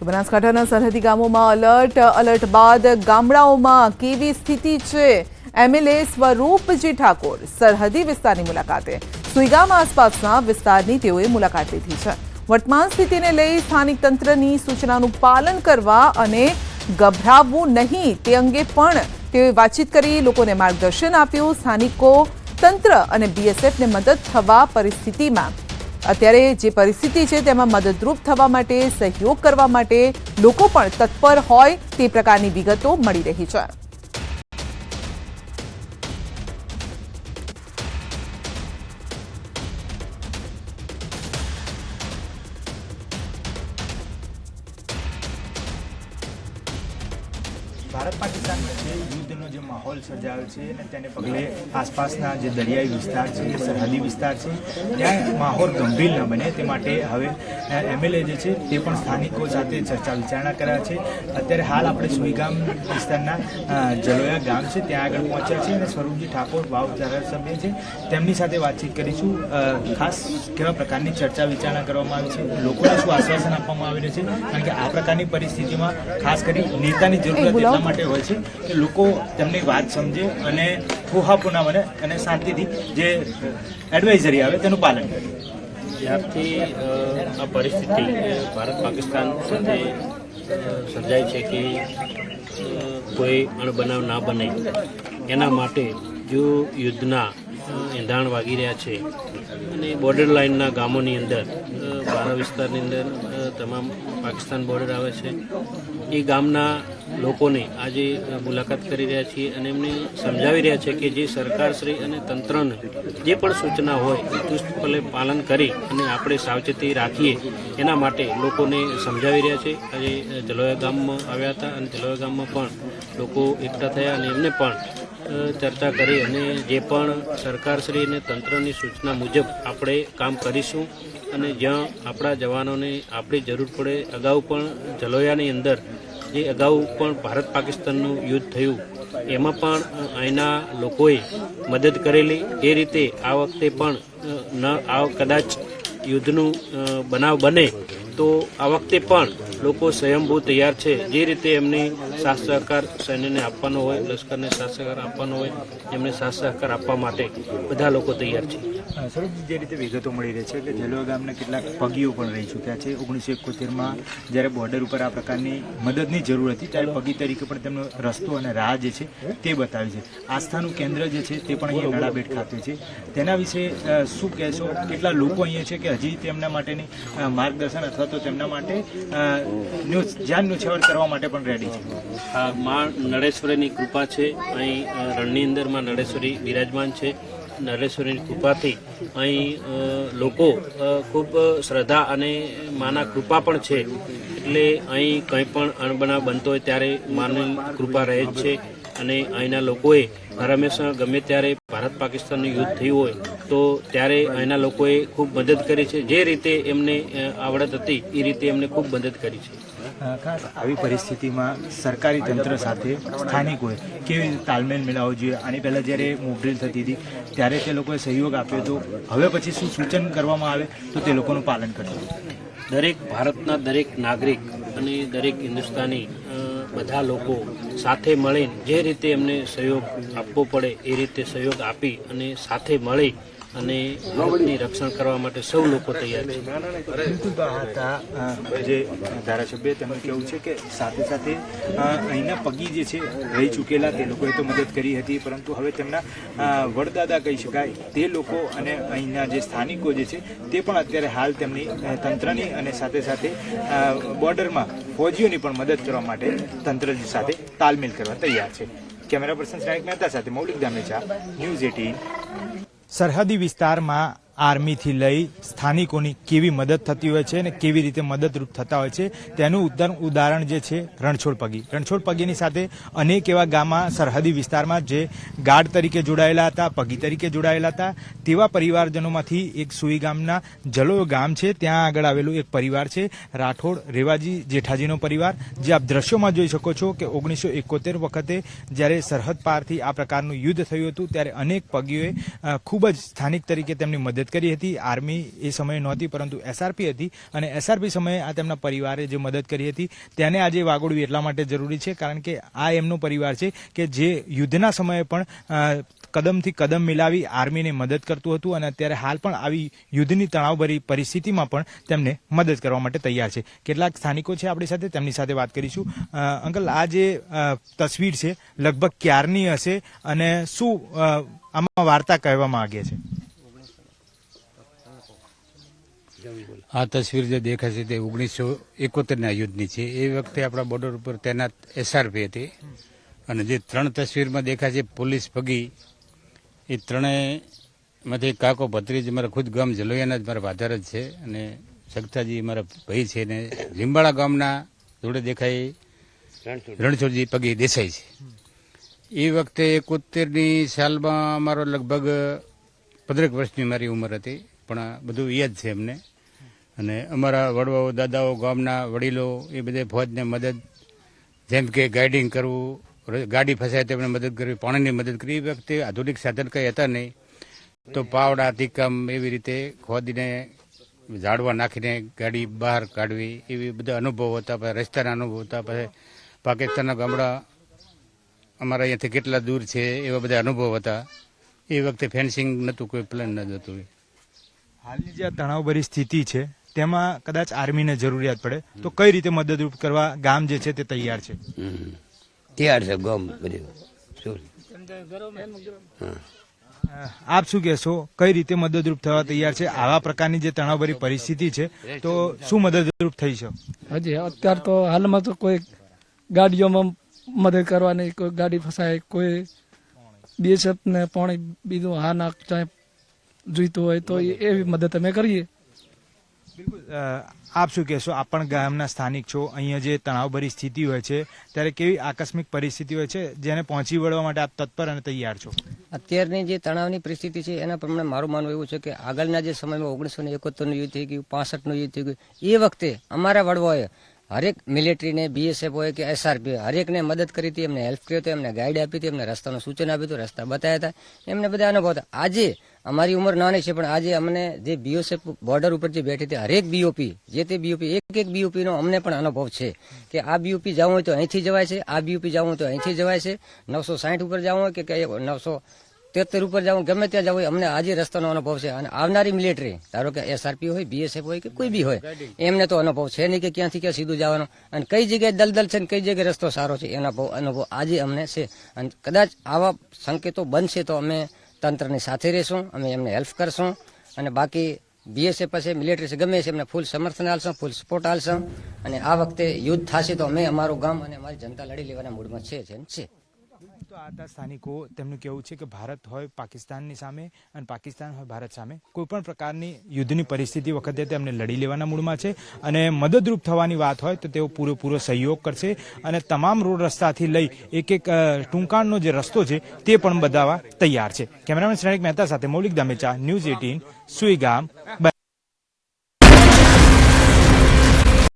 તો બનાસકાંઠાના સરહદી ગામોમાં અલર્ટ બાદ ગામડાઓમાં કેવી સ્થિતિ છે? એમએલએ સ્વરૂપજી ઠાકોર સરહદી વિસ્તારની મુલાકાતે સુઈગામ આસપાસના વિસ્તારની તેઓએ મુલાકાત લીધી છે. વર્તમાન સ્થિતિને લઈ સ્થાનિક તંત્રની સૂચનાનું પાલન કરવા અને ગભરાવવું નહીં તે અંગે પણ તેઓએ વાતચીત કરી લોકોને માર્ગદર્શન આપ્યું. સ્થાનિકો તંત્ર અને બીએસએફને મદદ થવા પરિસ્થિતિમાં અત્યારે જે પરિસ્થિતિ છે તેમાં મદદરૂપ થવા માટે સહયોગ કરવા માટે લોકો પણ તત્પર હોય તે પ્રકારની વિગતો મળી રહી છે. ભારત પાકિસ્તાન વચ્ચે યુદ્ધનો જે માહોલ સર્જાયો છે અને તેને પગલે આસપાસના જે દરિયાઈ વિસ્તાર છે, સરહદી વિસ્તાર છે, ત્યાં માહોલ ગંભીર ન બને તે માટે હવે એમએલએ જે છે તે પણ સ્થાનિકો સાથે ચર્ચા વિચારણા કર્યા છે. અત્યારે હાલ આપણે સુઈગામ વિસ્તારના જલોયા ગામ છે ત્યાં આગળ પહોંચ્યા છે અને સ્વરૂપજી ઠાકોર વાવ ધારાસભ્ય છે તેમની સાથે વાતચીત કરીશું. ખાસ કેવા પ્રકારની ચર્ચા વિચારણા કરવામાં આવી છે, લોકોને શું આશ્વાસન આપવામાં આવી રહ્યું છે, કારણ કે આ પ્રકારની પરિસ્થિતિમાં ખાસ કરી નેતાની જરૂરત માટે હોય છે કે લોકો તેમની વાત સમજે અને ફોહાપો ના બને અને શાંતિથી જે એડવાઇઝરી આવે તેનું પાલન કરે. જ્યારથી આ પરિસ્થિતિ ભારત પાકિસ્તાન સાથે સર્જાય છે કે કોઈ અણબનાવ ના બને એના માટે જો યુદ્ધના એંધાણ વાગી રહ્યા છે અને બોર્ડર લાઇનના ગામોની અંદર બારા વિસ્તારની અંદર તમામ પાકિસ્તાન બોર્ડર આવે છે એ ગામના લોકોને આજે મુલાકાત કરી રહ્યા છીએ અને એમને સમજાવી રહ્યા છે કે જે સરકારશ્રી અને તંત્રને જે પણ સૂચના હોય એ ચુસ્તપણે પાલન કરી અને આપણે સાવચેતી રાખીએ એના માટે લોકોને સમજાવી રહ્યા છે. આજે જલોયા ગામમાં આવ્યા હતા અને જલોયા ગામમાં પણ લોકો એકઠા થયા અને એમને પણ ચર્ચા કરી અને જે પણ સરકારશ્રી અને તંત્રની સૂચના મુજબ આપણે કામ કરીશું અને જ્યાં આપણા જવાનોને આપણી જરૂર પડે અગાઉ પણ જલોયાની અંદર જે અગાઉ પણ ભારત પાકિસ્તાનનું યુદ્ધ થયું એમાં પણ અહીંના લોકોએ મદદ કરેલી એ રીતે આ વખતે પણ કદાચ યુદ્ધનું બનાવ બને તો આ વખતે પણ લોકો સ્વયંભૂ તૈયાર છે. જે રીતે એમની સાથ સહકાર સૈન્યને આપવાનો હોય, લશ્કરને સાથ સહકાર આપવાનો હોય, એમને સાથ સહકાર આપવા માટે બધા લોકો તૈયાર છે. સ્વરૂપજી, જે રીતે વિગતો મળી રહી છે કે જલોયા ગામના કેટલાક પગીઓ પણ રહી ચૂક્યા છે. 1971માં જ્યારે બોર્ડર ઉપર આ પ્રકારની મદદની જરૂર હતી ત્યારે પગી તરીકે પણ તેમનો રસ્તો અને રાહ જે છે તે બતાવી છે. આસ્થાનું કેન્દ્ર જે છે તે પણ અહીંયા નડાબેટ ખાતે છે. તેના વિશે શું કહેશો? કેટલા લોકો અહીંયા છે કે હજી તેમના માટેની માર્ગદર્શન અથવા તો તેમના માટે જાન ન્યોછાવર કરવા માટે પણ રેડી છે? આ માં નળેશ્વરીની કૃપા છે. અહીં રણની અંદરમાં નળેશ્વરી બિરાજમાન છે. નરેશ્વરીની કૃપાથી અહીં લોકો ખૂબ શ્રદ્ધા અને માના કૃપા પણ છે. એટલે અહીં કંઈ પણ અણબનાવ બનતો હોય ત્યારે માની કૃપા રહે જ છે અને અહીંના લોકોએ હંમેશા ગમે ત્યારે ભારત પાકિસ્તાનનું યુદ્ધ થયું હોય તો ત્યારે અહીંના લોકોએ ખૂબ મદદ કરી છે. જે રીતે એમને આવડત હતી એ રીતે એમને ખૂબ મદદ કરી છે. ખાસ આવી પરિસ્થિતિમાં સરકારી તંત્ર સાથે સ્થાનિકોએ કેવી રીતે તાલમેલ મેળવવો જોઈએ? આની પહેલાં જ્યારે મોકડ્રીલ થતી હતી ત્યારે તે લોકોએ સહયોગ આપ્યો હતો, હવે પછી શું સૂચન કરવામાં આવે તો તે લોકોનું પાલન કરશે? દરેક ભારતના દરેક નાગરિક અને દરેક હિન્દુસ્તાની બધા લોકો સાથે મળીને જે રીતે એમને સહયોગ આપવો પડે એ રીતે સહયોગ આપી અને સાથે મળી અને ભારતની રક્ષણ કરવા માટે સૌ લોકો તૈયાર છે. બિલકુલ. તો આ હતા જે ધારાસભ્ય, તેમનું કહેવું છે કે સાથે સાથે અહીંના પગી જે છે રહી ચૂકેલા તે લોકોએ તો મદદ કરી હતી, પરંતુ હવે તેમના વડદાદા કહી શકાય તે લોકો અને અહીંના જે સ્થાનિકો જે છે તે પણ અત્યારે હાલ તેમની તંત્રની અને સાથે સાથે બોર્ડરમાં ફૌજીઓની પણ મદદ કરવા માટે તંત્ર સાથે તાલમેલ કરવા તૈયાર છે. કેમેરા પર્સન શ્રેણિક મહેતા સાથે મૌલિક દામેચા, ન્યૂઝ 18. સરહદી વિસ્તારમાં આર્મીથી લઈ સ્થાનિકોની કેવી મદદ થતી હોય છે અને કેવી રીતે મદદરૂપ થતા હોય છે તેનું ઉદાહરણ જે છે રણછોડ પગીની સાથે અનેક એવા ગામમાં સરહદી વિસ્તારમાં જે ગાર્ડ તરીકે જોડાયેલા હતા, પગી તરીકે જોડાયેલા હતા, તેવા પરિવારજનોમાંથી એક સુઈ ગામના જલોયો ગામ છે ત્યાં આગળ આવેલું એક પરિવાર છે રાઠોડ રેવાજી જેઠાજીનો પરિવાર, જે આપ દ્રશ્યોમાં જોઈ શકો છો કે 1971 વખતે જ્યારે સરહદ પારથી આ પ્રકારનું યુદ્ધ થયું હતું ત્યારે અનેક પગીઓએ ખૂબ જ સ્થાનિક તરીકે તેમની મદદ કરી હતી. આર્મી એ સમયે નહોતી, પરંતુ એસઆરપી હતી, અને એસઆરપી સમયે આ તેમના પરિવારે જે મદદ કરી હતી તેને આજે વાગોડવી એટલા માટે જરૂરી છે કારણ કે આ એમનો પરિવાર છે કે જે યુદ્ધના સમયે પણ કદમથી કદમ મિલાવી આર્મીને મદદ કરતું હતું, અને અત્યારે હાલ પણ આવી યુદ્ધની તણાવભરી પરિસ્થિતિમાં પણ તેમને મદદ કરવા માટે તૈયાર છે. કેટલાક સ્થાનિકો છે આપણી સાથે, તેમની સાથે વાત કરીશું. અંકલ, આ જે તસવીર છે લગભગ ક્યારની હશે અને શું આમાં વાર્તા કહેવા માંગે છે? આ તસવીર જે દેખાય છે તે 1971ના યુદ્ધની છે. એ વખતે આપણા બોર્ડર ઉપર તૈનાત એસઆરપી હતી, અને જે 3 તસવીરમાં દેખાય છે પોલીસ પગી, એ ત્રણેયમાંથી કાકો ભત્રીજ મારા ખુદ ગામ જલોયાના જ મારા ભાધાર જ છે, અને સગતાજી મારા ભાઈ છે, ને લીંબાળા ગામના જોડે દેખાય રણછોડજી પગી દેસાઈ છે. એ વખતે 71ની સાલમાં અમારો લગભગ 15 વર્ષની મારી ઉંમર હતી, પણ બધું યાદ છે એમને. અને અમારા વડવાઓ, દાદાઓ, ગામના વડીલો એ બધે ફોજને મદદ, જેમ કે ગાઈડિંગ કરવું, ગાડી ફસાય તેમને મદદ કરવી, પાણીની મદદ કરવી. એ વખતે આધુનિક સાધન કંઈ હતા નહીં, તો પાવડા, તીકમ એવી રીતે ખોદીને ઝાડવા નાખીને ગાડી બહાર કાઢવી, એવી બધા અનુભવો હતા. પછી રસ્તાના અનુભવ હતા. પછી પાકિસ્તાનના ગામડા અમારા અહીંયાથી કેટલા દૂર છે એવા બધા અનુભવ હતા. એ વખતે ફેન્સિંગ નહોતું, કોઈ પ્લાન ન હતું. હાલની જે તણાવભરી સ્થિતિ છે તેમાં કદાચ આર્મીને જરૂરિયાત પડે તો કઈ રીતે મદદરૂપ કરવા ગામ જે છે તે તૈયાર છે? તૈયાર છે ગામ બધું. આપ શું કહેશો, કઈ રીતે મદદરૂપ થવા તૈયાર છે? આવા પ્રકારની જે તણાવભરી પરિસ્થિતિ છે તો શું મદદરૂપ થઈ છે? હજી અત્યારે તો હાલમાં તો કોઈ ગાડીઓમાં મદદ કરવાની, કોઈ ગાડી ફસાય, કોઈ બીએસએફ ને પાણી બીજું હા ના ચાહે જોઈતું હોય તો એવી મદદ અમે કરીએ. બિલકુલ. આપ શું કહેશો, આપ પણ ગામના સ્થાનિક છો, અહીંયા જે તણાવભરી સ્થિતિ હોય છે ત્યારે કેવી આકસ્મિક પરિસ્થિતિ હોય છે જેને પહોંચી વળવા માટે આપ તત્પર અને તૈયાર છો? અત્યારની જે તણાવની પરિસ્થિતિ છે એના પ્રમાણે મારું માનવું એવું છે કે આગળના જે સમયમાં 1971નું યુદ્ધ થઈ ગયું, 65નું યુદ્ધ થઈ ગયું, એ વખતે અમારા વડવાઓએ હરેક મિલિટરીને, બીએસએફ હોય કે એસઆરપી હરેકને મદદ કરી હતી, એમને હેલ્પ કરી હતી, એમને ગાઈડ આપી હતી, એમને રસ્તાનું સૂચન આપ્યું હતું, રસ્તા બતાવ્યા હતા, એમને બધા અનુભવ હતા. આજે અમારી ઉંમર નાની છે, પણ આજે અમને જે બીએસએફ બોર્ડર ઉપર જે બેઠી હતી હરેક બીઓપી, જે તે બીઓપી, એક બીઓપીનો અમને પણ અનુભવ છે કે આ બીઓપી જવું હોય તો અહીંથી જવાય છે, આ બીઓપી જવું હોય તો અહીંથી જવાય છે, 960 ઉપર જવું હોય કે 973 ઉપર જવું, ગમે ત્યાં જવું હોય, અમને આજે રસ્તાનો અનુભવ છે. અને આવનારી મિલિટરી, ધારો કે એસઆરપી હોય, બીએસએફ હોય કે કોઈ બી હોય, એમને તો અનુભવ છે નહીં કે ક્યાંથી ક્યાં સીધું જવાનું, અને કઈ જગ્યાએ દલદલ છે ને કઈ જગ્યાએ રસ્તો સારો છે એના અનુભવ આજે અમને છે. અને કદાચ આવા સંકેતો બનશે તો અમે તંત્રની સાથે રહેશું, અમે એમને હેલ્પ કરશું, અને બાકી બીએસએફ છે, મિલિટરી છે, ગમે છે, એમને ફૂલ સમર્થન આપશું, ફૂલ સપોર્ટ આપશું. અને આ વખતે યુદ્ધ થશે તો અમે અમારું ગામ અને અમારી જનતા લડી લેવાના મૂડમાં છે. તો આ હતા સ્થાનિકો. તેમનું કહેવું છે કે ભારત હોય પાકિસ્તાનની સામે અને પાકિસ્તાન હોય ભારત સામે કોઈ પણ પ્રકારની યુદ્ધની પરિસ્થિતિ વખતે તેમને લડી લેવાના મૂડમાં છે, અને મદદરૂપ થવાની વાત હોય તો તેઓ પૂરેપૂરો સહયોગ કરશે, અને તમામ રોડ રસ્તાથી લઈ એક ટૂંકાણનો જે રસ્તો છે તે પણ બતાવવા તૈયાર છે. કેમેરામેન શ્રેણિક મહેતા સાથે મૌલિક દામેચા, ન્યૂઝ 18, સુઈગામ.